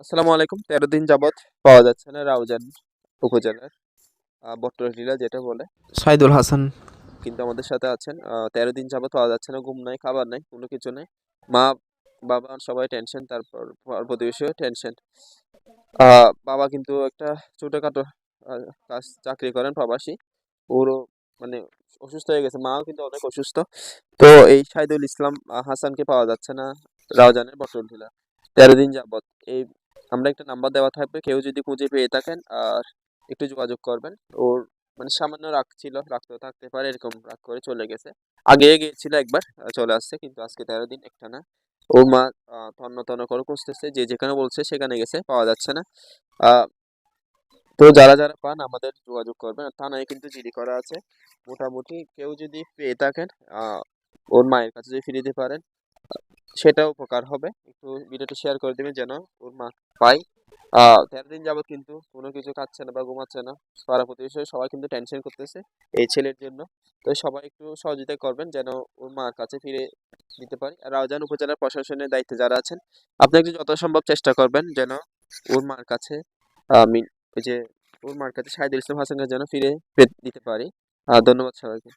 আসসালামু আলাইকুম। ১৩ দিন যাবৎ পাওয়া যাচ্ছে না রাউজান উপজেলার বট্টগ্রাম যেটা বলে সাইদুল হাসান কিন্তু আমাদের সাথে আছেন। ১৩ দিন যাবৎ পাওয়া যাচ্ছে না, ঘুম নাই, খাবার নাই, কোনো কিছু নাই। মা বাবা সবাই টেনশন, তারপর প্রতিবেশীও টেনশন। বাবা কিন্তু একটা ছোটখাটো কাজ চাকরি করেন, প্রবাসী। ওরও মানে অসুস্থ হয়ে গেছে, মাও কিন্তু অনেক অসুস্থ। তো এই শাহিদুল ইসলাম হাসানকে পাওয়া যাচ্ছে না রাউজানের বটতলা ১৩ দিন যাবৎ। এই আমরা একটা নাম্বার দেওয়া থাকবে, কেউ যদি খুঁজে পেয়ে থাকেন আর একটু যোগাযোগ করবেন। ওর সামান্য রাগ ছিল, রাগ তো থাকতে পারে, এরকম রাগ করে চলে গেছে। আগে গিয়েছিল একবার, চলে আসছে, কিন্তু আজকে ১৩ দিন একটানা ওর মা তন্ন তন্ন করে খুঁজতেছে, যে যেখানে বলছে সেখানে গেছে, পাওয়া যাচ্ছে না। আহ তো যারা যারা পান আমাদের যোগাযোগ করবেন, আর থানায় কিন্তু জিডি করা আছে। মোটামুটি কেউ যদি পেয়ে থাকেন, ওর মায়ের কাছে যদি ফিরে দিতে পারেন, সেটাও উপকার হবে। একটু ভিডিওটা শেয়ার করে দেবেন যেন ওর মা পাই। ১৩ দিন যাবত কিন্তু কোনো কিছু খাচ্ছে না বা ঘুমাচ্ছে না। পাড়া প্রতিবেশী সবাই কিন্তু টেনশন করতেছে এই ছেলের জন্য। তো সবাই একটু সহযোগিতা করবেন যেন ওর মার কাছে ফিরে দিতে পারি। আর রাউজান উপজেলার প্রশাসনের দায়িত্বে যারা আছেন, আপনি একটু যত সম্ভব চেষ্টা করবেন যেন ওর মার কাছে আমি ওই যে ওর মার কাছে শাহিদুল ইসলাম হাসানকে যেন ফিরে দিতে পারি। ধন্যবাদ সবাইকে।